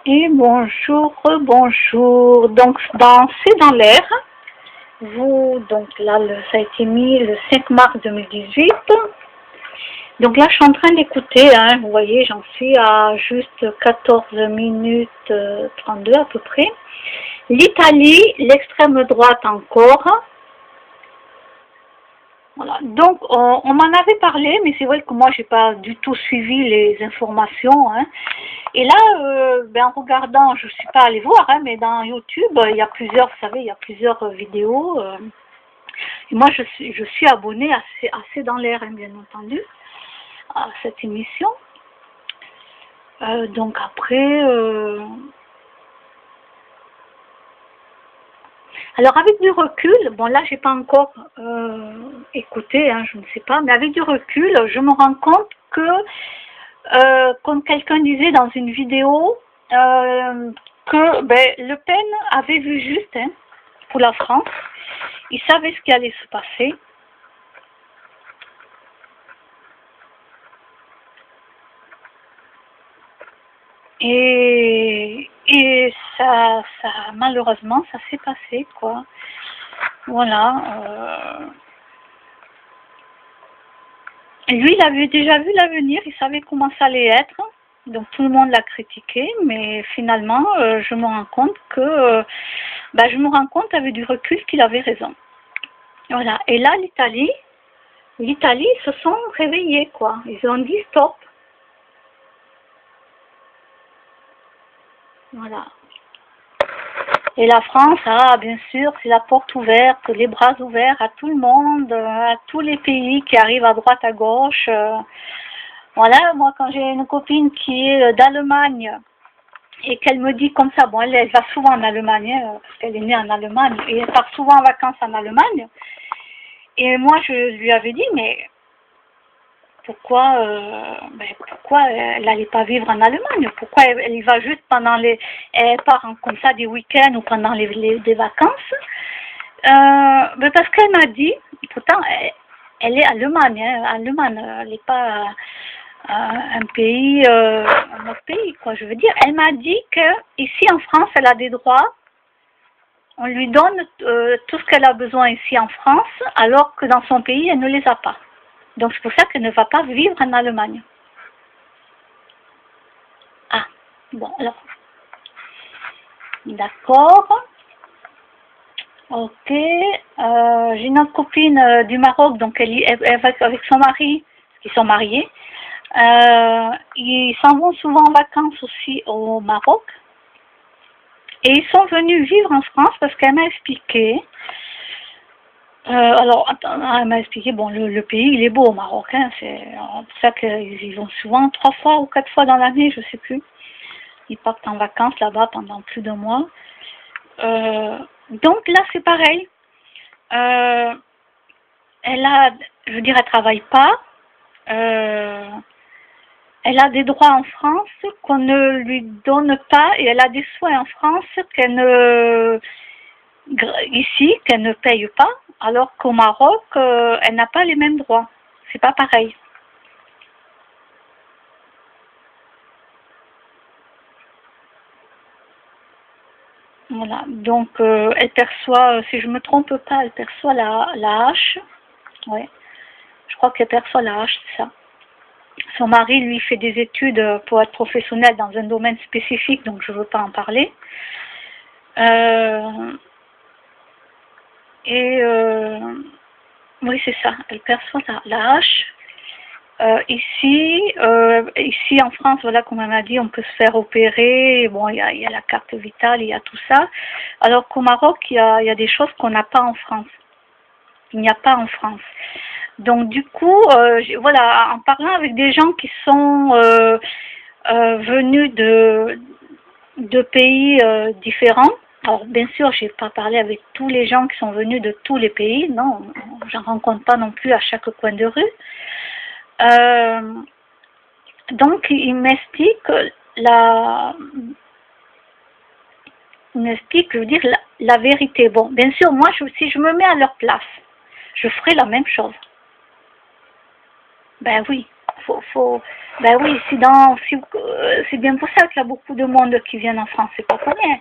Et bonjour, bonjour. Donc, c'est dans l'air. Donc là, ça a été mis le 5 mars 2018. Donc là, je suis en train d'écouter. Vous voyez, j'en suis à juste 14 minutes 32 à peu près. L'Italie, l'extrême droite encore. Voilà. Donc, on m'en avait parlé, mais c'est vrai que moi, j'ai pas du tout suivi les informations. Et là, en regardant, je suis pas allée voir, mais dans YouTube, il y a plusieurs, vous savez, il y a plusieurs vidéos. Et moi, je suis abonnée assez dans l'air, bien entendu, à cette émission. Donc après, alors avec du recul, bon là, j'ai pas encore écouté, je ne sais pas, mais avec du recul, je me rends compte que, comme quelqu'un disait dans une vidéo, que Le Pen avait vu juste pour la France. Il savait ce qui allait se passer. Et ça malheureusement, ça s'est passé, quoi. Voilà. Lui, il avait déjà vu l'avenir, il savait comment ça allait être. Donc tout le monde l'a critiqué, mais finalement, je me rends compte que, je me rends compte avec du recul qu'il avait raison. Voilà. Et là, l'Italie, ils se sont réveillés, quoi. Ils ont dit stop. Voilà. Et la France bien sûr, c'est la porte ouverte, les bras ouverts à tout le monde, à tous les pays qui arrivent à droite, à gauche. Voilà, moi quand j'ai une copine qui est d'Allemagne et qu'elle me dit comme ça, bon, elle va souvent en Allemagne, parce qu'elle est née en Allemagne, et elle part souvent en vacances en Allemagne. Et moi, je lui avais dit, mais pourquoi elle n'allait pas vivre en Allemagne? Pourquoi elle y va juste elle part comme ça des week-ends ou pendant des vacances? Parce qu'elle m'a dit, pourtant elle est Allemagne, elle n'est pas un autre pays, quoi. Je veux dire, elle m'a dit que ici en France, elle a des droits. On lui donne tout ce qu'elle a besoin ici en France, alors que dans son pays, elle ne les a pas. Donc c'est pour ça qu'elle ne va pas vivre en Allemagne. Ah, bon, alors. D'accord. Ok. J'ai une autre copine du Maroc, donc elle va avec son mari, ils sont mariés. Ils s'en vont souvent en vacances aussi au Maroc. Et ils sont venus vivre en France parce qu'elle m'a expliqué. Elle m'a expliqué, bon, le pays, il est beau au Maroc, c'est pour ça qu'ils y vont souvent, 3 fois ou 4 fois dans l'année, je sais plus. Ils partent en vacances là-bas pendant plus de mois. Donc là, c'est pareil. Elle travaille pas. Elle a des droits en France qu'on ne lui donne pas et elle a des soins en France qu'elle ne paye pas, alors qu'au Maroc, elle n'a pas les mêmes droits. C'est pas pareil. Voilà. Donc, elle perçoit, si je me trompe pas, elle perçoit la H. Ouais. Je crois qu'elle perçoit la H, c'est ça. Son mari, lui, fait des études pour être professionnel dans un domaine spécifique, donc je ne veux pas en parler. Oui, c'est ça. Elle perçoit la H. Ici en France, voilà, comme on a dit, on peut se faire opérer. Bon, il y a la carte vitale, il y a tout ça. Alors qu'au Maroc, il y a des choses qu'on n'a pas en France. Il n'y a pas en France. Donc du coup, voilà, en parlant avec des gens qui sont venus de pays différents. Alors bien sûr, j'ai pas parlé avec tous les gens qui sont venus de tous les pays, non, j'en rencontre pas non plus à chaque coin de rue. Donc ils m'expliquent je veux dire, la vérité. Bon, bien sûr, moi, si je me mets à leur place, je ferai la même chose. Ben oui, ben oui, c'est bien pour ça qu'il y a beaucoup de monde qui viennent en France, c'est pas pour rien.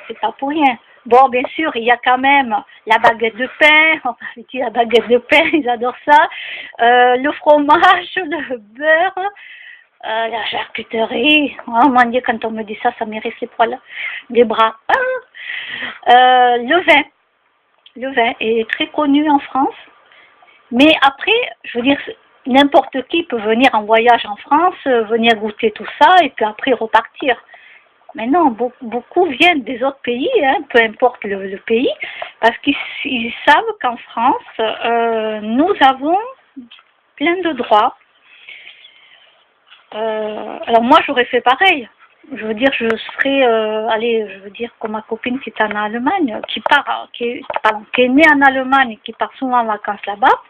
C'est pas pour rien. Bon, bien sûr, il y a quand même la baguette de pain, on va dire la baguette de pain, ils adorent ça, le fromage, le beurre, la charcuterie. Oh mon Dieu, quand on me dit ça, ça m'érisse les poils des bras. Le vin est très connu en France, mais après, je veux dire, n'importe qui peut venir en voyage en France, venir goûter tout ça et puis après repartir. Mais non, beaucoup viennent des autres pays, hein, peu importe le pays, parce qu'ils savent qu'en France, nous avons plein de droits. Alors moi, j'aurais fait pareil. Je veux dire, je serais, je veux dire, comme ma copine qui est en Allemagne, qui est née en Allemagne et qui part souvent en vacances là-bas,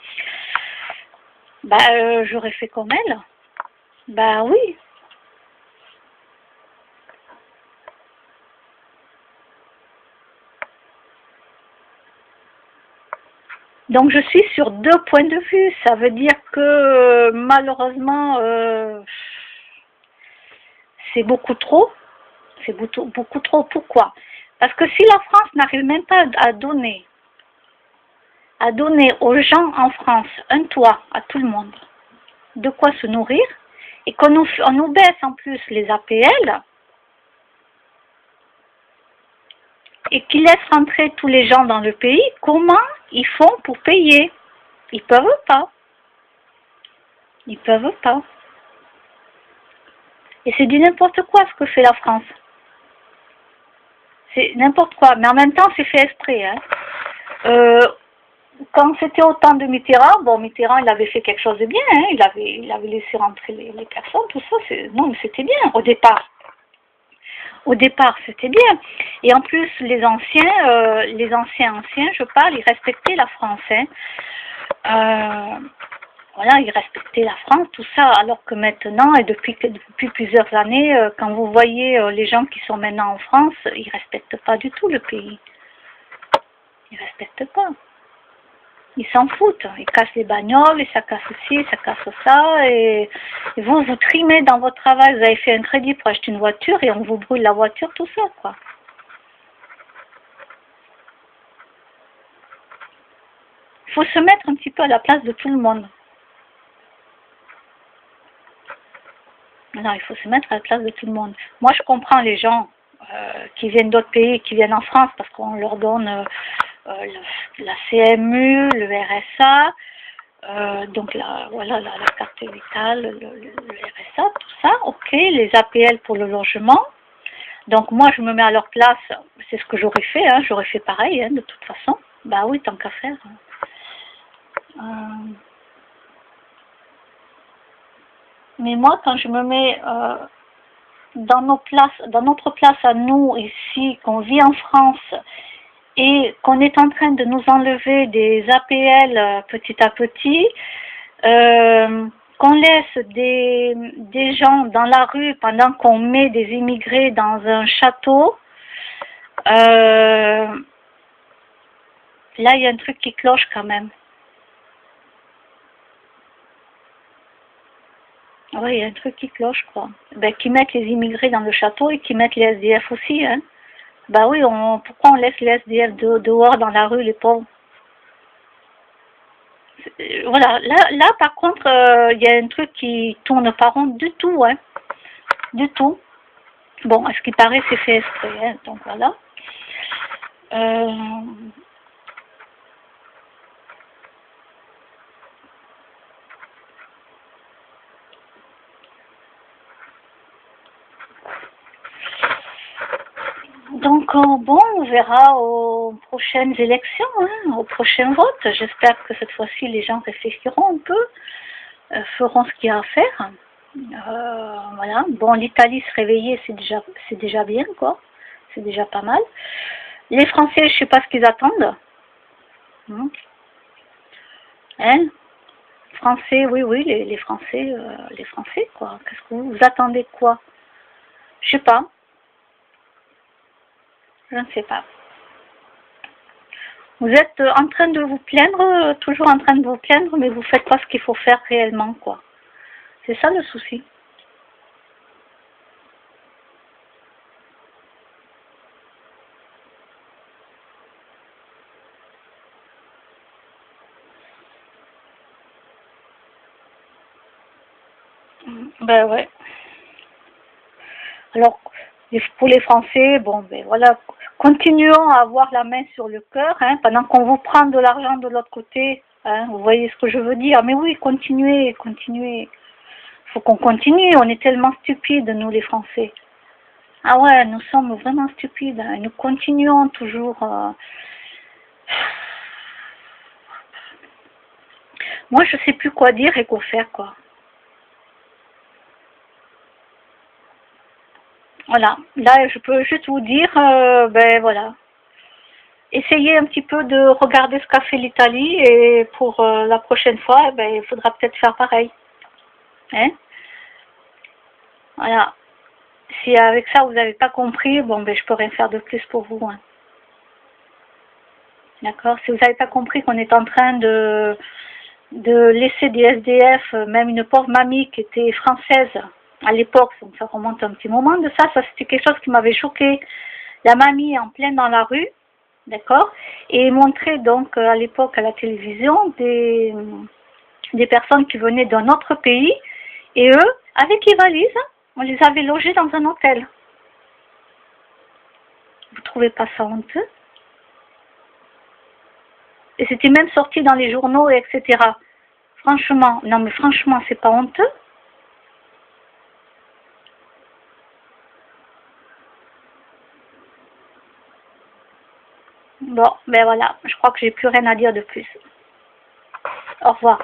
j'aurais fait comme elle. Oui. Donc je suis sur deux points de vue. Ça veut dire que malheureusement, c'est beaucoup trop. C'est beaucoup trop. Pourquoi? Parce que si la France n'arrive même pas à donner aux gens en France un toit à tout le monde, de quoi se nourrir, et qu'on nous baisse en plus les APL, et qu'ils laissent rentrer tous les gens dans le pays, comment ils font pour payer? Ils peuvent pas. Ils peuvent pas. Et c'est du n'importe quoi ce que fait la France. C'est n'importe quoi. Mais en même temps, c'est fait exprès. Hein. Quand c'était au temps de Mitterrand, Mitterrand, il avait fait quelque chose de bien. Hein. Il avait laissé rentrer les personnes, tout ça. Non, mais c'était bien au départ. Au départ, c'était bien. Et en plus, les anciens, je parle, ils respectaient la France. Hein. Voilà, ils respectaient la France, tout ça, alors que maintenant, et depuis plusieurs années, quand vous voyez les gens qui sont maintenant en France, ils respectent pas du tout le pays. Ils respectent pas. Ils s'en foutent. Ils cassent les bagnoles, et ça casse ci, ça casse ça, et vous trimez dans votre travail, vous avez fait un crédit pour acheter une voiture, et on vous brûle la voiture, tout ça, quoi. Il faut se mettre un petit peu à la place de tout le monde. Non, il faut se mettre à la place de tout le monde. Moi, je comprends les gens qui viennent d'autres pays, qui viennent en France, parce qu'on leur donne la CMU, le RSA, donc la carte vitale, le RSA, tout ça, ok, les APL pour le logement. Donc moi, je me mets à leur place, c'est ce que j'aurais fait, hein, j'aurais fait pareil, hein, de toute façon. Bah oui, tant qu'à faire. Mais moi, quand je me mets dans notre place à nous ici, qu'on vit en France et qu'on est en train de nous enlever des APL petit à petit, qu'on laisse des gens dans la rue pendant qu'on met des immigrés dans un château, là il y a un truc qui cloche quand même. Oui, il y a un truc qui cloche, quoi. Qui mettent les immigrés dans le château et qui mettent les SDF aussi, hein. Oui, pourquoi on laisse les SDF dehors dans la rue, les pauvres? Voilà, là par contre, il y a un truc qui tourne pas rond du tout, hein. Du tout. Bon, à ce qui paraît, c'est fait exprès, hein, donc voilà. Donc on verra aux prochaines élections, hein, aux prochains votes. J'espère que cette fois-ci les gens réfléchiront un peu, feront ce qu'il y a à faire. Voilà. Bon, l'Italie se réveiller, c'est déjà bien, quoi. C'est déjà pas mal. Les Français, je sais pas ce qu'ils attendent. Hein? Français, oui, les Français, quoi. Qu'est-ce que vous attendez, quoi? Je sais pas. Je ne sais pas. Vous êtes en train de vous plaindre, toujours en train de vous plaindre, mais vous faites pas ce qu'il faut faire réellement, quoi. C'est ça le souci. Ben ouais. Alors, pour les Français, bon, ben voilà, continuons à avoir la main sur le cœur, hein, pendant qu'on vous prend de l'argent de l'autre côté, hein, vous voyez ce que je veux dire. Mais oui, continuez, continuez. Faut qu'on continue, on est tellement stupides, nous les Français. Ah ouais, nous sommes vraiment stupides, hein, nous continuons toujours. Moi, je sais plus quoi dire et quoi faire, quoi. Voilà, là, je peux juste vous dire, ben voilà, essayez un petit peu de regarder ce qu'a fait l'Italie et pour la prochaine fois, eh ben, il faudra peut-être faire pareil. Hein? Voilà. Si avec ça vous n'avez pas compris, bon ben je peux rien faire de plus pour vous. Hein. D'accord? Si vous n'avez pas compris qu'on est en train de laisser des SDF, même une pauvre mamie qui était française à l'époque, donc ça remonte un petit moment de ça c'était quelque chose qui m'avait choqué. La mamie en pleine dans la rue, d'accord? Et montrer donc à l'époque à la télévision des personnes qui venaient d'un autre pays et eux, avec les valises, on les avait logés dans un hôtel. Vous trouvez pas ça honteux? Et c'était même sorti dans les journaux, etc. Franchement, non mais franchement, c'est pas honteux? Bon, ben voilà, je crois que j'ai plus rien à dire de plus. Au revoir.